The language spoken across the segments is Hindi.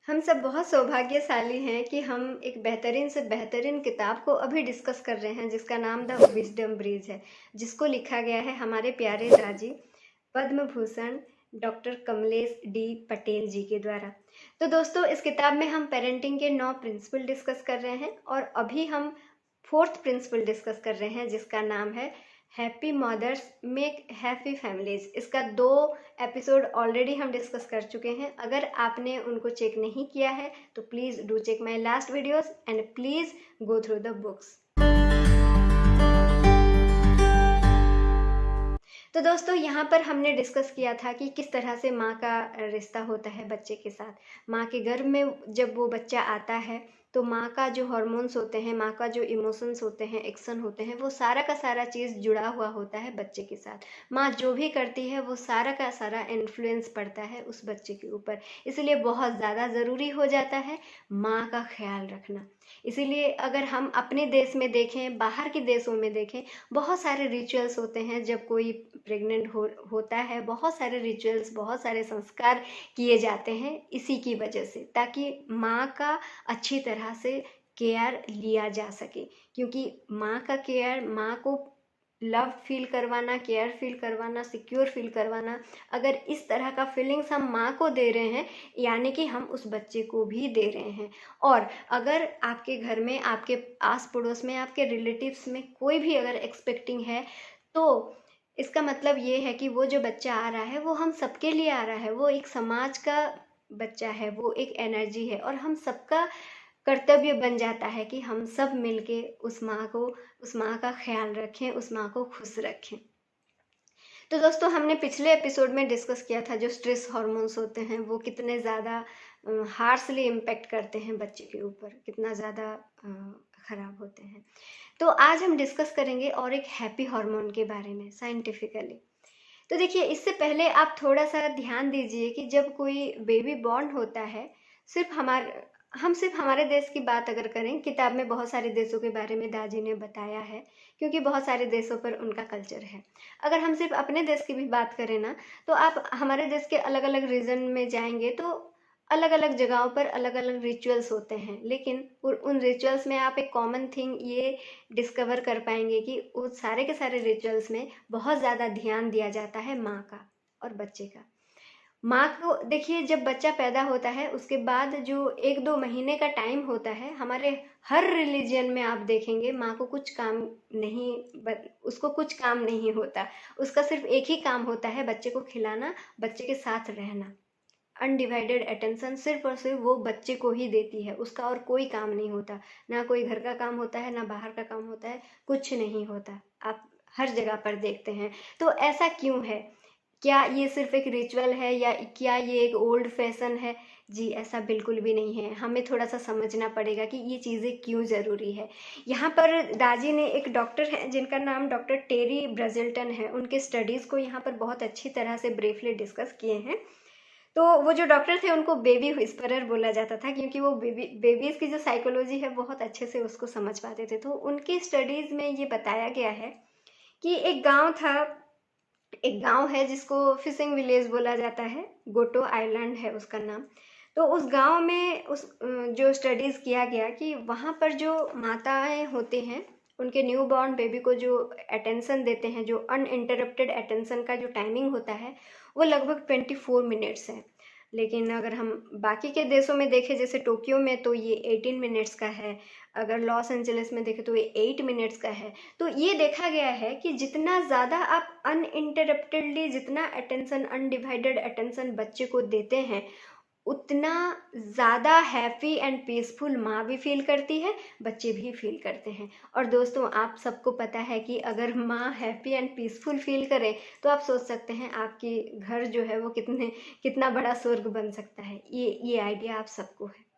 हम सब बहुत सौभाग्यशाली हैं कि हम एक बेहतरीन से बेहतरीन किताब को अभी डिस्कस कर रहे हैं जिसका नाम द विजडम ब्रिज है, जिसको लिखा गया है हमारे प्यारे दाजी पद्म भूषण डॉक्टर कमलेश डी पटेल जी के द्वारा। तो दोस्तों, इस किताब में हम पेरेंटिंग के 9 प्रिंसिपल डिस्कस कर रहे हैं और अभी हम 4th प्रिंसिपल डिस्कस कर रहे हैं जिसका नाम है happy mothers make happy families. इसका 2 एपिसोड ऑलरेडी हम डिस्कस कर चुके हैं। अगर आपने उनको चेक नहीं किया है तो please do check my last videos and please go through the books. तो दोस्तों, यहाँ पर हमने डिस्कस किया था कि किस तरह से माँ का रिश्ता होता है बच्चे के साथ। माँ के गर्भ में जब वो बच्चा आता है तो माँ का जो हार्मोन्स होते हैं, माँ का जो इमोशंस होते हैं, एक्शन होते हैं, वो सारा का सारा चीज़ जुड़ा हुआ होता है बच्चे के साथ। माँ जो भी करती है वो सारा का सारा इन्फ्लुएंस पड़ता है उस बच्चे के ऊपर। इसलिए बहुत ज़्यादा ज़रूरी हो जाता है माँ का ख्याल रखना। इसीलिए अगर हम अपने देश में देखें, बाहर के देशों में देखें, बहुत सारे रिचुअल्स होते हैं। जब कोई प्रेग्नेंट होता है, बहुत सारे रिचुअल्स, बहुत सारे संस्कार किए जाते हैं इसी की वजह से, ताकि माँ का अच्छी तरह से केयर लिया जा सके। क्योंकि माँ का केयर, माँ को लव फील करवाना, केयर फील करवाना, सिक्योर फील करवाना, अगर इस तरह का फीलिंग्स हम माँ को दे रहे हैं, यानी कि हम उस बच्चे को भी दे रहे हैं। और अगर आपके घर में, आपके आस पड़ोस में, आपके रिलेटिव्स में कोई भी अगर एक्सपेक्टिंग है, तो इसका मतलब ये है कि वो जो बच्चा आ रहा है वो हम सबके लिए आ रहा है। वो एक समाज का बच्चा है, वो एक एनर्जी है और हम सबका कर्तव्य बन जाता है कि हम सब मिलके उस माँ का ख्याल रखें, उस माँ को खुश रखें। तो दोस्तों, हमने पिछले एपिसोड में डिस्कस किया था जो स्ट्रेस हार्मोन्स होते हैं वो कितने ज़्यादा हार्शली इम्पेक्ट करते हैं बच्चे के ऊपर, कितना ज़्यादा ख़राब होते हैं। तो आज हम डिस्कस करेंगे और एक हैप्पी हार्मोन के बारे में साइंटिफिकली। तो देखिए, इससे पहले आप थोड़ा सा ध्यान दीजिए कि जब कोई बेबी बॉर्न होता है, सिर्फ हमारे देश की बात अगर करें, किताब में बहुत सारे देशों के बारे में दादी ने बताया है क्योंकि बहुत सारे देशों पर उनका कल्चर है। अगर हम सिर्फ अपने देश की भी बात करें ना, तो आप हमारे देश के अलग अलग रीजन में जाएंगे तो अलग अलग जगहों पर अलग अलग रिचुअल्स होते हैं, लेकिन उन रिचुअल्स में आप एक कॉमन थिंग ये डिस्कवर कर पाएंगे कि उस सारे के सारे रिचुअल्स में बहुत ज़्यादा ध्यान दिया जाता है माँ का और बच्चे का। माँ को देखिए, जब बच्चा पैदा होता है उसके बाद जो 1-2 महीने का टाइम होता है, हमारे हर रिलीजन में आप देखेंगे माँ को कुछ काम नहीं, उसको कुछ काम नहीं होता। उसका सिर्फ एक ही काम होता है, बच्चे को खिलाना, बच्चे के साथ रहना। अनडिवाइडेड अटेंशन सिर्फ और सिर्फ वो बच्चे को ही देती है, उसका और कोई काम नहीं होता। ना कोई घर का काम होता है, ना बाहर का काम होता है, कुछ नहीं होता। आप हर जगह पर देखते हैं। तो ऐसा क्यों है? क्या ये सिर्फ एक रिचुअल है या क्या ये एक ओल्ड फैशन है? जी, ऐसा बिल्कुल भी नहीं है। हमें थोड़ा सा समझना पड़ेगा कि ये चीज़ें क्यों ज़रूरी है। यहाँ पर दाजी ने, एक डॉक्टर हैं जिनका नाम डॉक्टर टेरी ब्रजल्टन है, उनके स्टडीज़ को यहाँ पर बहुत अच्छी तरह से ब्रीफली डिस्कस किए हैं। तो वो जो डॉक्टर थे उनको बेबी व्हिस्परर बोला जाता था क्योंकि वो बेबीज़ की जो साइकोलॉजी है बहुत अच्छे से उसको समझ पाते थे। तो उनकी स्टडीज़ में ये बताया गया है कि एक गांव है जिसको फिशिंग विलेज बोला जाता है, गोटो आइलैंड है उसका नाम। तो उस गांव में जो स्टडीज़ किया गया कि वहाँ पर जो माताएं होती हैं, उनके न्यू बॉर्न बेबी को जो अटेंशन देते हैं, जो अनइंटरप्टेड अटेंशन का जो टाइमिंग होता है, वो लगभग 24 मिनट्स है। लेकिन अगर हम बाकी के देशों में देखें, जैसे टोक्यो में, तो ये 18 मिनट्स का है। अगर लॉस एंजलिस में देखें तो ये 8 मिनट्स का है। तो ये देखा गया है कि जितना ज़्यादा आप अनइंटरप्टेडली, जितना अटेंशन, अनडिवाइडेड अटेंशन बच्चे को देते हैं, उतना ज़्यादा हैप्पी एंड पीसफुल माँ भी फील करती है, बच्चे भी फील करते हैं। और दोस्तों, आप सबको पता है कि अगर माँ हैप्पी एंड पीसफुल फील करे तो आप सोच सकते हैं आपकी घर जो है वो कितना बड़ा स्वर्ग बन सकता है। ये आइडिया आप सबको है।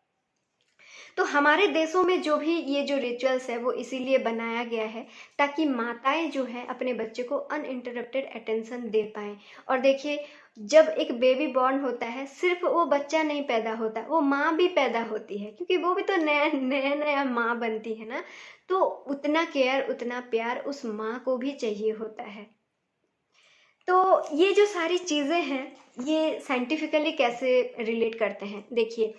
तो हमारे देशों में जो भी ये जो रिचुअल्स है वो इसीलिए बनाया गया है ताकि माताएं जो है अपने बच्चे को अनइंटरप्टेड अटेंशन दे पाएँ। और देखिए, जब एक बेबी बॉर्न होता है, सिर्फ वो बच्चा नहीं पैदा होता, वो माँ भी पैदा होती है क्योंकि वो भी तो नया नया नया माँ बनती है ना। तो उतना केयर, उतना प्यार उस माँ को भी चाहिए होता है। तो ये जो सारी चीज़ें हैं, ये साइंटिफिकली कैसे रिलेट करते हैं, देखिए,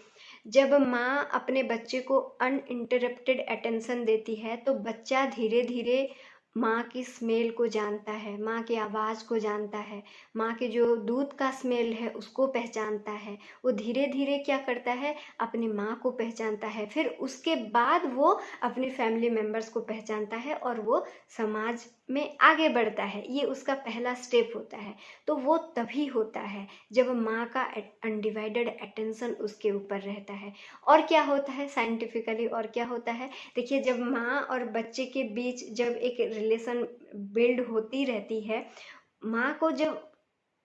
जब माँ अपने बच्चे को अनइंटरप्टेड अटेंशन देती है तो बच्चा धीरे धीरे माँ की स्मेल को जानता है, माँ की आवाज़ को जानता है, माँ के जो दूध का स्मेल है उसको पहचानता है। वो धीरे धीरे क्या करता है, अपनी माँ को पहचानता है, फिर उसके बाद वो अपने फैमिली मेम्बर्स को पहचानता है और वो समाज में आगे बढ़ता है। ये उसका पहला स्टेप होता है। तो वो तभी होता है जब माँ का अनडिवाइडेड अटेंशन उसके ऊपर रहता है। और क्या होता है साइंटिफिकली, और क्या होता है, देखिए जब माँ और बच्चे के बीच जब एक रिलेशन बिल्ड होती रहती है, माँ को जब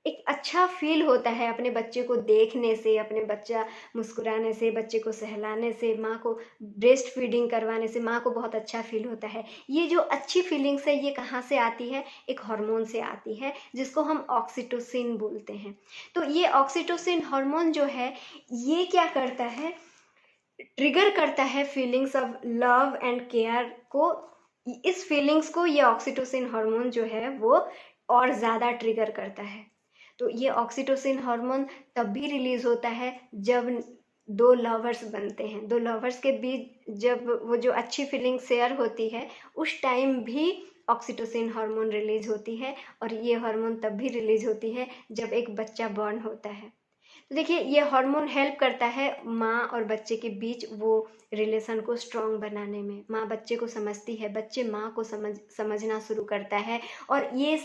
एक अच्छा फील होता है अपने बच्चे को देखने से, अपने बच्चा मुस्कुराने से, बच्चे को सहलाने से, माँ को ब्रेस्ट फीडिंग करवाने से माँ को बहुत अच्छा फील होता है। ये जो अच्छी फीलिंग्स है ये कहाँ से आती है, एक हार्मोन से आती है जिसको हम ऑक्सीटोसिन बोलते हैं। तो ये ऑक्सीटोसिन हार्मोन जो है ये क्या करता है, ट्रिगर करता है feelings of love and care को। इस फीलिंग्स को ये ऑक्सीटोसिन हार्मोन जो है वो और ज़्यादा ट्रिगर करता है। तो ये ऑक्सीटोसिन हार्मोन तब भी रिलीज होता है जब दो लवर्स बनते हैं, दो लवर्स के बीच जब वो जो अच्छी फीलिंग शेयर होती है उस टाइम भी ऑक्सीटोसिन हार्मोन रिलीज होती है। और ये हार्मोन तब भी रिलीज होती है जब एक बच्चा बॉर्न होता है। तो देखिए ये हार्मोन हेल्प करता है माँ और बच्चे के बीच वो रिलेशन को स्ट्रॉन्ग बनाने में। माँ बच्चे को समझती है, बच्चे माँ को समझना शुरू करता है। और ये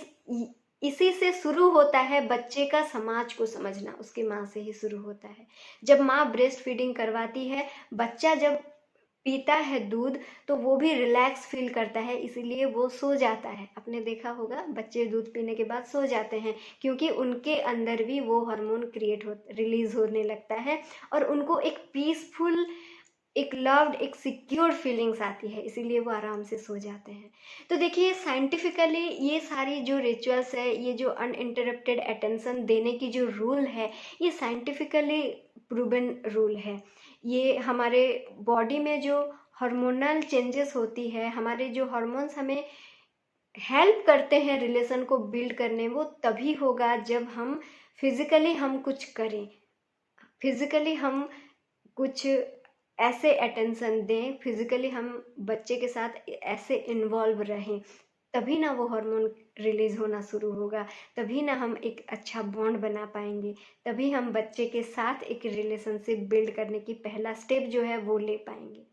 इसी से शुरू होता है बच्चे का समाज को समझना, उसकी माँ से ही शुरू होता है। जब माँ ब्रेस्ट फीडिंग करवाती है, बच्चा जब पीता है दूध तो वो भी रिलैक्स फील करता है, इसीलिए वो सो जाता है। आपने देखा होगा बच्चे दूध पीने के बाद सो जाते हैं, क्योंकि उनके अंदर भी वो हार्मोन रिलीज होने लगता है और उनको एक पीसफुल, एक लव्ड, एक सिक्योर फीलिंग्स आती है, इसीलिए वो आराम से सो जाते हैं। तो देखिए साइंटिफिकली ये सारी जो रिचुअल्स है, ये जो अनइंटरप्टेड अटेंशन देने की जो रूल है, ये साइंटिफिकली प्रूवन रूल है। ये हमारे बॉडी में जो हार्मोनल चेंजेस होती है, हमारे जो हार्मोन्स हमें हेल्प करते हैं रिलेशन को बिल्ड करने, वो तभी होगा जब हम फिजिकली हम कुछ करें, फिजिकली हम कुछ ऐसे अटेंशन दें, फिजिकली हम बच्चे के साथ ऐसे इन्वॉल्व रहें, तभी ना वो हार्मोन रिलीज होना शुरू होगा, तभी ना हम एक अच्छा बॉन्ड बना पाएंगे, तभी हम बच्चे के साथ एक रिलेशनशिप बिल्ड करने की पहला स्टेप जो है वो ले पाएंगे।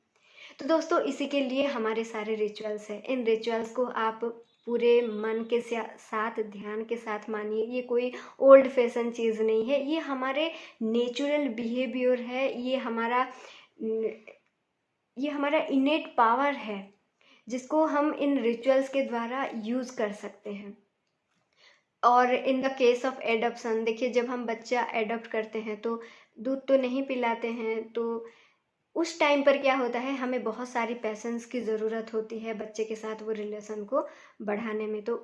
तो दोस्तों इसी के लिए हमारे सारे रिचुअल्स हैं। इन रिचुअल्स को आप पूरे मन के साथ, ध्यान के साथ मानिए। ये कोई ओल्ड फैशन चीज़ नहीं है, ये हमारे नेचुरल बिहेवियर है, ये हमारा इनेट पावर है जिसको हम इन रिचुअल्स के द्वारा यूज़ कर सकते हैं। और in the case of adoption, देखिए जब हम बच्चा एडॉप्ट करते हैं तो दूध तो नहीं पिलाते हैं, तो उस टाइम पर क्या होता है, हमें बहुत सारी पैशंस की ज़रूरत होती है बच्चे के साथ वो रिलेशन को बढ़ाने में। तो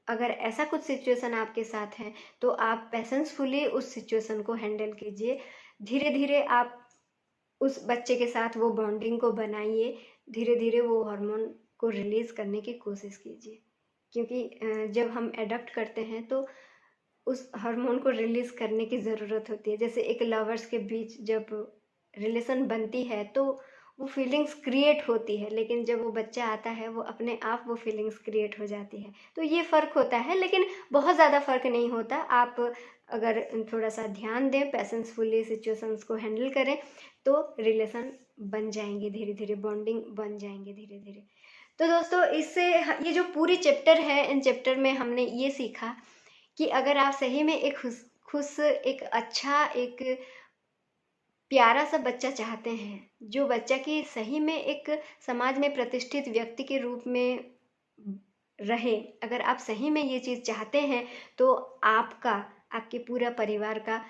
अगर ऐसा कुछ सिचुएशन आपके साथ है तो आप पैशंसफुली उस सिचुएशन को हैंडल कीजिए। धीरे धीरे आप उस बच्चे के साथ वो बॉन्डिंग को बनाइए, धीरे धीरे वो हार्मोन को रिलीज़ करने की कोशिश कीजिए। क्योंकि जब हम एडॉप्ट करते हैं तो उस हार्मोन को रिलीज़ करने की ज़रूरत होती है। जैसे एक लवर्स के बीच जब रिलेशन बनती है तो वो फीलिंग्स क्रिएट होती है, लेकिन जब वो बच्चा आता है वो अपने आप वो फीलिंग्स क्रिएट हो जाती है। तो ये फ़र्क होता है, लेकिन बहुत ज़्यादा फ़र्क नहीं होता। आप अगर थोड़ा सा ध्यान दें, पैशंसफुली सिचुएशंस को हैंडल करें तो रिलेशन बन जाएंगे, धीरे धीरे बॉन्डिंग बन जाएंगे धीरे धीरे। तो दोस्तों इससे ये जो पूरी चैप्टर है, इन चैप्टर में हमने ये सीखा कि अगर आप सही में एक खुश, एक अच्छा, एक प्यारा सा बच्चा चाहते हैं, जो बच्चा कि सही में एक समाज में प्रतिष्ठित व्यक्ति के रूप में रहे, अगर आप सही में ये चीज़ चाहते हैं तो आपका, आपके पूरा परिवार का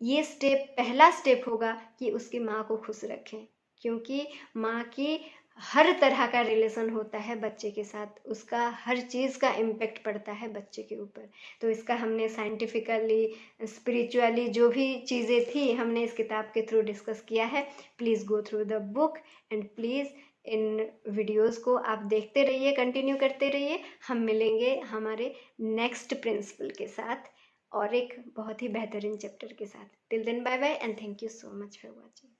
ये स्टेप, पहला स्टेप होगा कि उसकी माँ को खुश रखें। क्योंकि माँ की हर तरह का रिलेशन होता है बच्चे के साथ, उसका हर चीज़ का इम्पेक्ट पड़ता है बच्चे के ऊपर। तो इसका हमने साइंटिफिकली, स्पिरिचुअली जो भी चीज़ें थी हमने इस किताब के थ्रू डिस्कस किया है। Please go through the book and please in videos को आप देखते रहिए, कंटिन्यू करते रहिए। हम मिलेंगे हमारे नेक्स्ट प्रिंसिपल के साथ और एक बहुत ही बेहतरीन चैप्टर के साथ। Till then bye bye and thank you so much for watching.